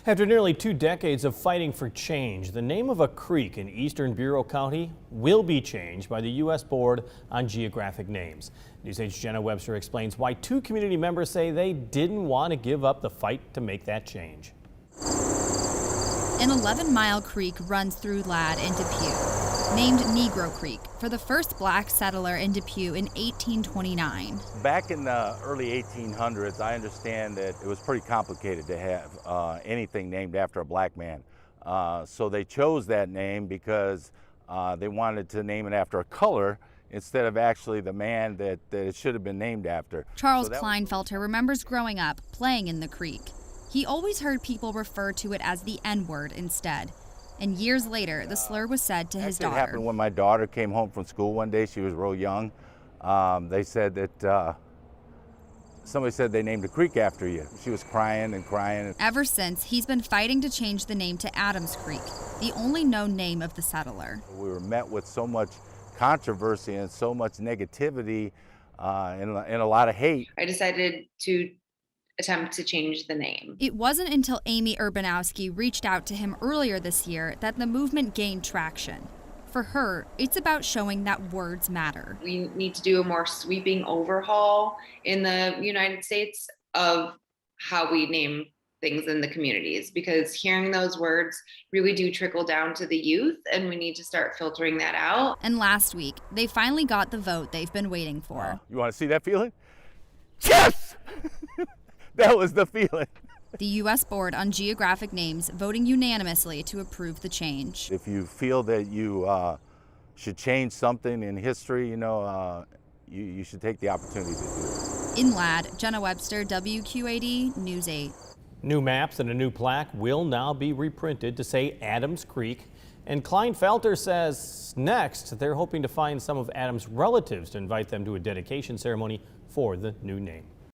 After nearly 2 decades of fighting for change, the name of a creek in eastern Bureau County will be changed by the U.S. Board on Geographic Names. News 8's Jenna Webster explains why 2 community members say they didn't want to give up the fight to make that change. An 11-mile creek runs through Ladd and Depew, named Negro Creek for the first black settler in Depew in 1829. Back in the early 1800s, I understand that it was pretty complicated to have anything named after a black man. So they chose that name because they wanted to name it after a color instead of actually the man that it should have been named after. Charles Kleinfelter remembers growing up playing in the creek. He always heard people refer to it as the N-word instead. And years later, the slur was said to his daughter. It happened when my daughter came home from school one day. She was real young. They said that somebody said they named a creek after you. She was crying and crying. Ever since, he's been fighting to change the name to Adams Creek, the only known name of the settler. We were met with so much controversy and so much negativity and a lot of hate. I decided to attempt to change the name. It wasn't until Amy Urbanowski reached out to him earlier this year that the movement gained traction. For her, it's about showing that words matter. We need to do a more sweeping overhaul in the United States of how we name things in the communities, because hearing those words really do trickle down to the youth, and we need to start filtering that out. And last week, they finally got the vote they've been waiting for. You want to see that feeling? Yes! That was the feeling. The U.S. Board on Geographic Names voting unanimously to approve the change. If you feel that you should change something in history, you should take the opportunity to do it. In Ladd, Jenna Webster, WQAD News 8. New maps and a new plaque will now be reprinted to say Adams Creek. And Kleinfelter says next they're hoping to find some of Adams' relatives to invite them to a dedication ceremony for the new name.